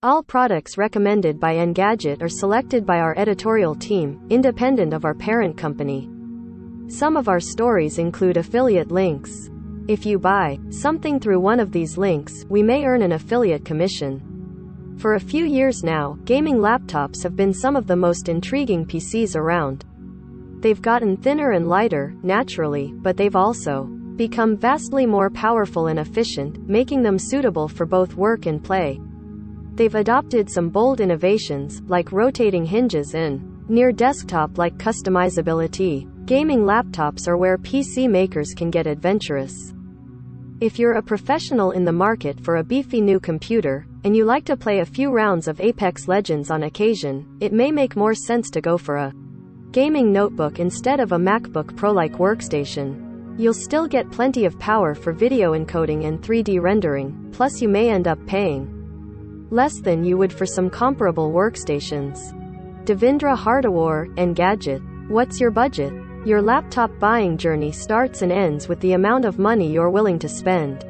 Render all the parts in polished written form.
All products recommended by Engadget are selected by our editorial team, independent of our parent company. Some of our stories include affiliate links. If you buy something through one of these links, we may earn an affiliate commission. For a few years now, gaming laptops have been some of the most intriguing PCs around. They've gotten thinner and lighter, naturally, but they've also become vastly more powerful and efficient, making them suitable for both work and play. They've adopted some bold innovations, like rotating hinges and near desktop-like customizability. Gaming laptops are where PC makers can get adventurous. If you're a professional in the market for a beefy new computer, and you like to play a few rounds of Apex Legends on occasion, it may make more sense to go for a gaming notebook instead of a MacBook Pro-like workstation. You'll still get plenty of power for video encoding and 3D rendering, plus you may end up paying less than you would for some comparable workstations. Devindra Hardawar, Engadget. What's your budget? Your laptop buying journey starts and ends with the amount of money you're willing to spend.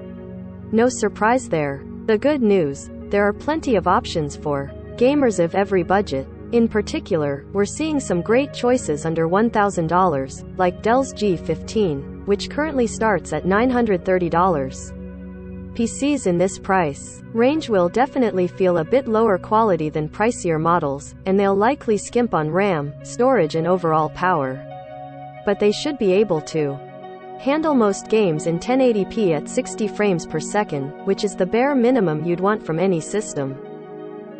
No surprise there. The good news, there are plenty of options for gamers of every budget. In particular, we're seeing some great choices under $1,000, like Dell's G15, which currently starts at $930. PCs in this price range will definitely feel a bit lower quality than pricier models, and they'll likely skimp on RAM, storage and overall power. But they should be able to handle most games in 1080p at 60 frames per second, which is the bare minimum you'd want from any system.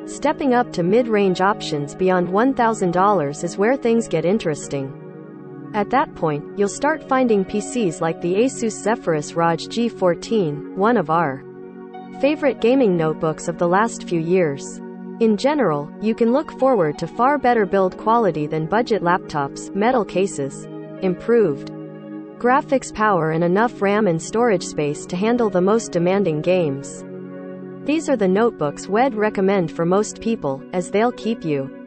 Stepping up to mid-range options beyond $1,000 is where things get interesting. At that point, you'll start finding PCs like the Asus Zephyrus ROG G14, one of our favorite gaming notebooks of the last few years. In general, you can look forward to far better build quality than budget laptops, metal cases, improved graphics power and enough RAM and storage space to handle the most demanding games. These are the notebooks we'd recommend for most people, as they'll keep you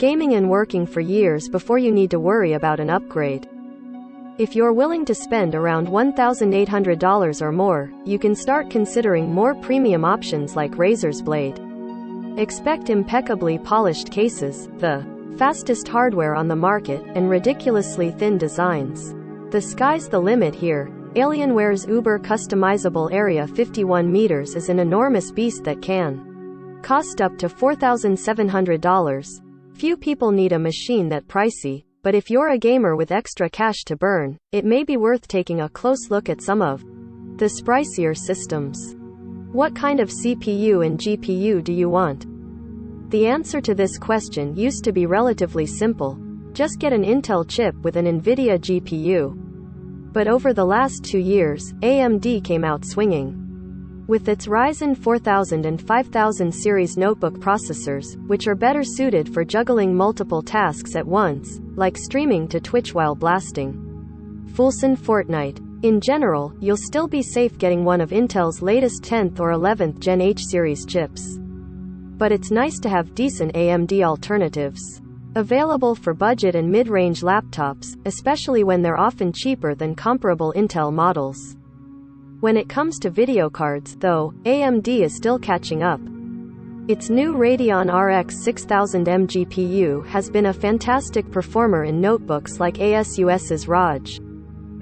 gaming and working for years before you need to worry about an upgrade. If you're willing to spend around $1,800 or more, you can start considering more premium options like Razer's Blade. Expect impeccably polished cases, the fastest hardware on the market, and ridiculously thin designs. The sky's the limit here. Alienware's uber customizable Area 51 meters is an enormous beast that can cost up to $4,700. Few people need a machine that pricey, but if you're a gamer with extra cash to burn, it may be worth taking a close look at some of the pricier systems. What kind of CPU and GPU do you want? The answer to this question used to be relatively simple. Just get an Intel chip with an NVIDIA GPU. But over the last 2 years, AMD came out swinging with its Ryzen 4000 and 5000 series notebook processors, which are better suited for juggling multiple tasks at once, like streaming to Twitch while blasting Fulson Fortnite. In general, you'll still be safe getting one of Intel's latest 10th or 11th Gen H series chips. But it's nice to have decent AMD alternatives available for budget and mid-range laptops, especially when they're often cheaper than comparable Intel models. When it comes to video cards, though, AMD is still catching up. Its new Radeon RX 6000M GPU has been a fantastic performer in notebooks like ASUS's ROG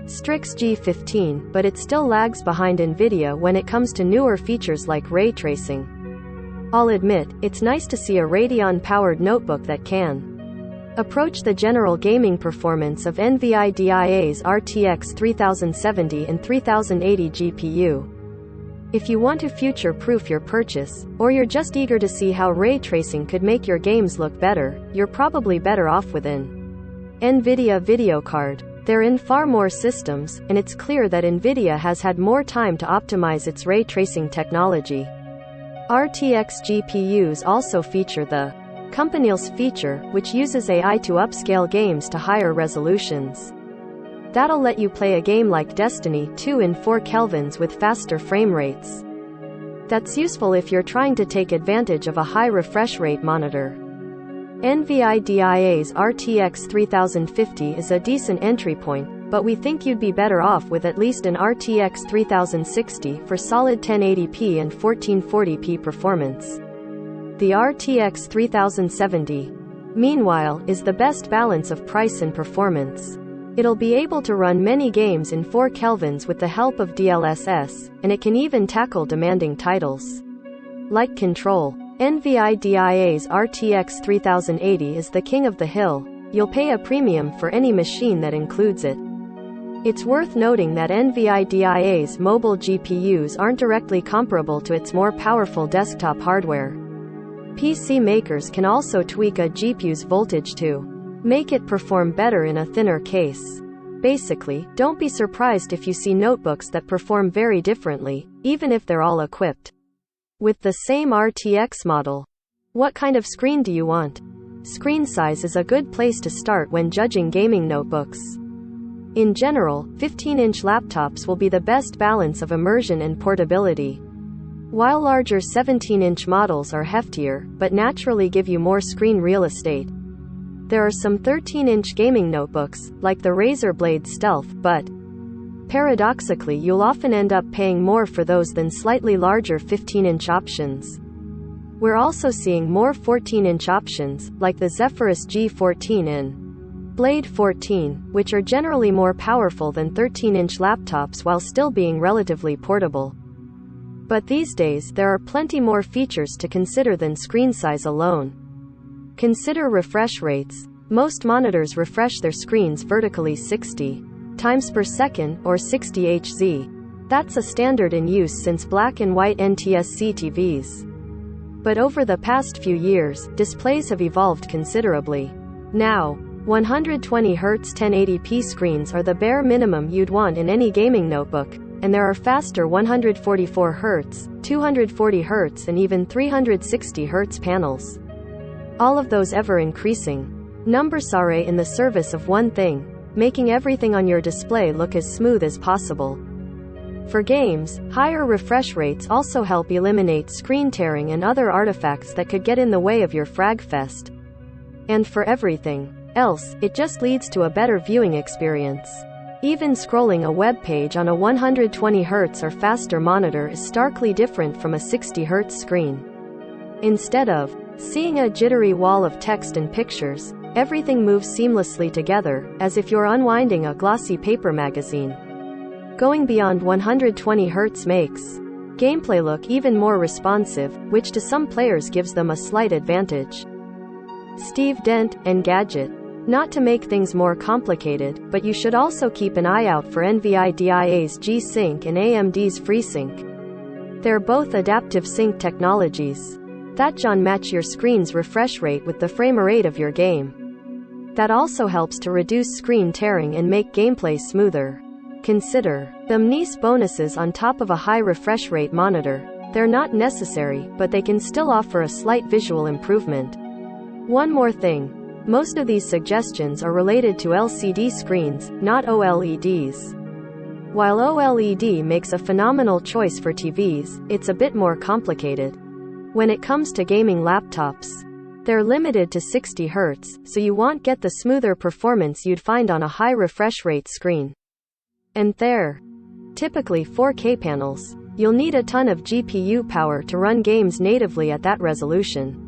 Strix G15, but it still lags behind NVIDIA when it comes to newer features like ray tracing. I'll admit, it's nice to see a Radeon-powered notebook that can approach the general gaming performance of NVIDIA's RTX 3070 and 3080 GPU. If you want to future-proof your purchase, or you're just eager to see how ray tracing could make your games look better, you're probably better off with an NVIDIA video card. They're in far more systems, and it's clear that NVIDIA has had more time to optimize its ray tracing technology. RTX GPUs also feature the Companions feature, which uses AI to upscale games to higher resolutions. That'll let you play a game like Destiny 2 in 4 kelvins with faster frame rates. That's useful if you're trying to take advantage of a high refresh rate monitor. NVIDIA's RTX 3050 is a decent entry point, but we think you'd be better off with at least an RTX 3060 for solid 1080p and 1440p performance. The RTX 3070, meanwhile, is the best balance of price and performance. It'll be able to run many games in 4 kelvins with the help of DLSS, and it can even tackle demanding titles like Control. NVIDIA's RTX 3080 is the king of the hill. You'll pay a premium for any machine that includes it. It's worth noting that NVIDIA's mobile GPUs aren't directly comparable to its more powerful desktop hardware. PC makers can also tweak a GPU's voltage to make it perform better in a thinner case. Basically, don't be surprised if you see notebooks that perform very differently, even if they're all equipped with the same RTX model. What kind of screen do you want? Screen size is a good place to start when judging gaming notebooks. In general, 15-inch laptops will be the best balance of immersion and portability, while larger 17-inch models are heftier, but naturally give you more screen real estate. There are some 13-inch gaming notebooks, like the Razer Blade Stealth, but paradoxically you'll often end up paying more for those than slightly larger 15-inch options. We're also seeing more 14-inch options, like the Zephyrus G14 and Blade 14, which are generally more powerful than 13-inch laptops while still being relatively portable. But these days, there are plenty more features to consider than screen size alone. Consider refresh rates. Most monitors refresh their screens vertically 60 times per second, or 60 Hz. That's a standard in use since black and white NTSC TVs. But over the past few years, displays have evolved considerably. Now, 120 Hz 1080p screens are the bare minimum you'd want in any gaming notebook, and there are faster 144 Hz, 240 Hz and even 360 Hz panels. All of those ever increasing numbers are in the service of one thing: making everything on your display look as smooth as possible. For games, higher refresh rates also help eliminate screen tearing and other artifacts that could get in the way of your frag fest. And for everything else, it just leads to a better viewing experience. Even scrolling a web page on a 120 Hz or faster monitor is starkly different from a 60 Hz screen. Instead of seeing a jittery wall of text and pictures, everything moves seamlessly together, as if you're unwinding a glossy paper magazine. Going beyond 120 Hz makes gameplay look even more responsive, which to some players gives them a slight advantage. Steve Dent, Engadget. Not to make things more complicated, but you should also keep an eye out for NVIDIA's G-Sync and AMD's FreeSync. They're both adaptive sync technologies that match your screen's refresh rate with the frame rate of your game. That also helps to reduce screen tearing and make gameplay smoother. Consider them nice bonuses on top of a high refresh rate monitor. They're not necessary, but they can still offer a slight visual improvement. One more thing. Most of these suggestions are related to LCD screens, not OLEDs. While OLED makes a phenomenal choice for TVs, it's a bit more complicated. When it comes to gaming laptops, they're limited to 60 Hz, so you won't get the smoother performance you'd find on a high refresh rate screen. And they're typically 4K panels. You'll need a ton of GPU power to run games natively at that resolution.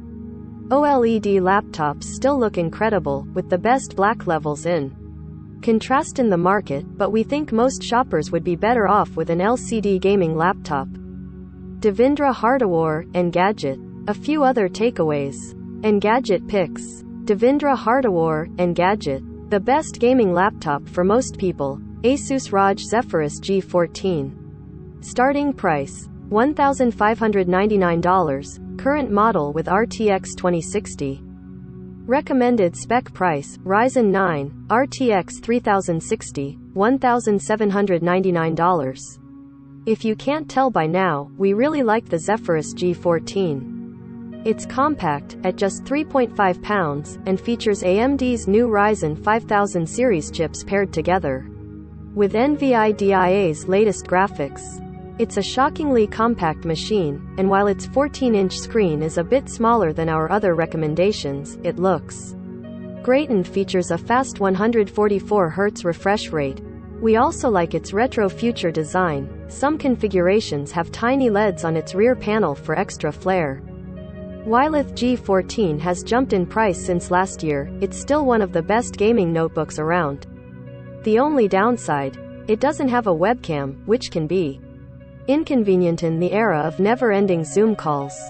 OLED laptops still look incredible, with the best black levels in contrast in the market, but we think most shoppers would be better off with an LCD gaming laptop. Devindra Hardawar, Engadget. A few other takeaways. Engadget picks Devindra Hardawar, Engadget. The best gaming laptop for most people. Asus ROG Zephyrus G14. Starting price: $1,599. Current model with RTX 2060. Recommended spec price: Ryzen 9, RTX 3060, $1,799. If you can't tell by now, we really like the Zephyrus G14. It's compact, at just 3.5 pounds, and features AMD's new Ryzen 5000 series chips paired together with NVIDIA's latest graphics. It's a shockingly compact machine, and while its 14-inch screen is a bit smaller than our other recommendations, it looks great and features a fast 144 Hz refresh rate. We also like its retro future design. Some configurations have tiny LEDs on its rear panel for extra flair. While the G14 has jumped in price since last year, it's still one of the best gaming notebooks around. The only downside? It doesn't have a webcam, which can be inconvenient in the era of never-ending Zoom calls.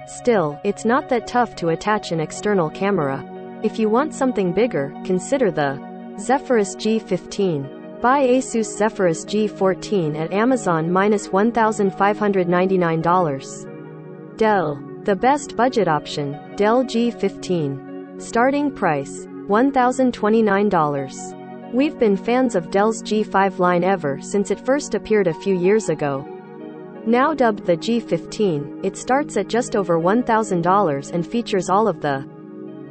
Still, it's not that tough to attach an external camera. If you want something bigger, consider the Zephyrus G15. Buy Asus Zephyrus G14 at Amazon -$1,599. Dell. The best budget option, Dell G15. Starting price, $1,029. We've been fans of Dell's G5 line ever since it first appeared a few years ago. Now dubbed the G15, it starts at just over $1,000 and features all of the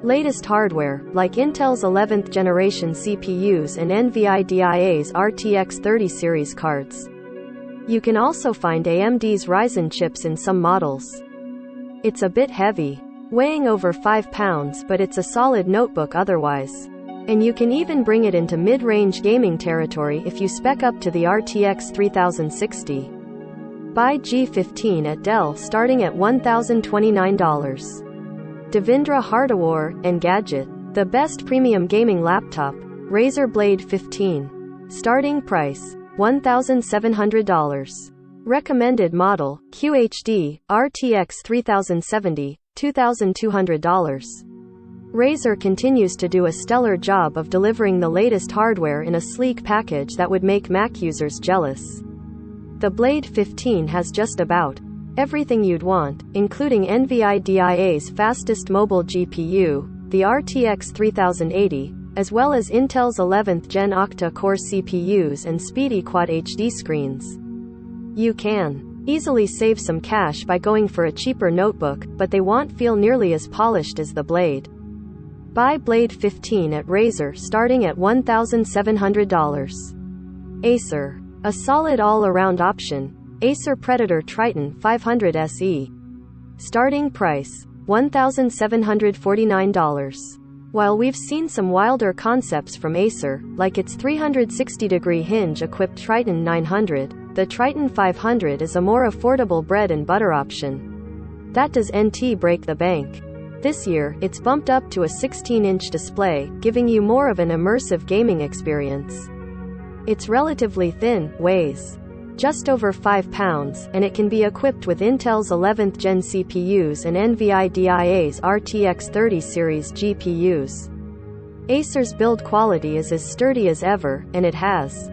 latest hardware, like Intel's 11th generation CPUs and NVIDIA's RTX 30 series cards. You can also find AMD's Ryzen chips in some models. It's a bit heavy, weighing over 5 pounds, but it's a solid notebook otherwise. And you can even bring it into mid-range gaming territory if you spec up to the RTX 3060. Buy G15 at Dell starting at $1,029. Devindra Hardawar, Engadget. The best premium gaming laptop, Razer Blade 15. Starting price, $1,700. Recommended model, QHD, RTX 3070, $2,200. Razer continues to do a stellar job of delivering the latest hardware in a sleek package that would make Mac users jealous. The Blade 15 has just about everything you'd want, including NVIDIA's fastest mobile GPU, the RTX 3080, as well as Intel's 11th Gen octa-core CPUs and speedy Quad HD screens. You can easily save some cash by going for a cheaper notebook, but they won't feel nearly as polished as the Blade. Buy Blade 15 at Razer starting at $1,700. Acer. A solid all-around option, Acer Predator Triton 500 SE. Starting price, $1,749. While we've seen some wilder concepts from Acer, like its 360-degree hinge-equipped Triton 900, the Triton 500 is a more affordable bread-and-butter option. That does NT break the bank. This year, it's bumped up to a 16-inch display, giving you more of an immersive gaming experience. It's relatively thin, weighs just over 5 pounds, and it can be equipped with Intel's 11th Gen CPUs and NVIDIA's RTX 30 series GPUs. Acer's build quality is as sturdy as ever, and it has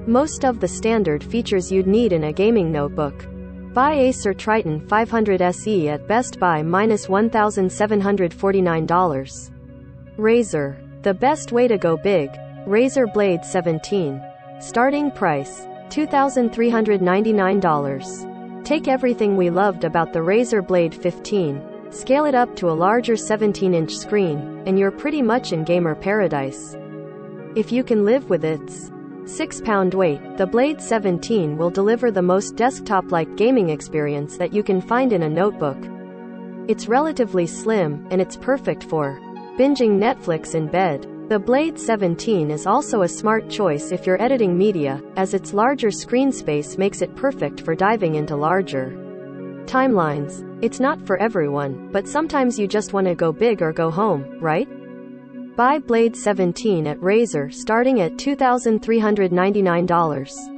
most of the standard features you'd need in a gaming notebook. Buy Acer Triton 500 SE at Best Buy -$1,749. Razer. The best way to go big, Razer Blade 17. Starting price, $2,399. Take everything we loved about the Razer Blade 15, scale it up to a larger 17-inch screen, and you're pretty much in gamer paradise. If you can live with its 6-pound weight, the Blade 17 will deliver the most desktop-like gaming experience that you can find in a notebook. It's relatively slim, and it's perfect for binging Netflix in bed. The Blade 17 is also a smart choice if you're editing media, as its larger screen space makes it perfect for diving into larger timelines. It's not for everyone, but sometimes you just want to go big or go home, right? Buy Blade 17 at Razer starting at $2,399.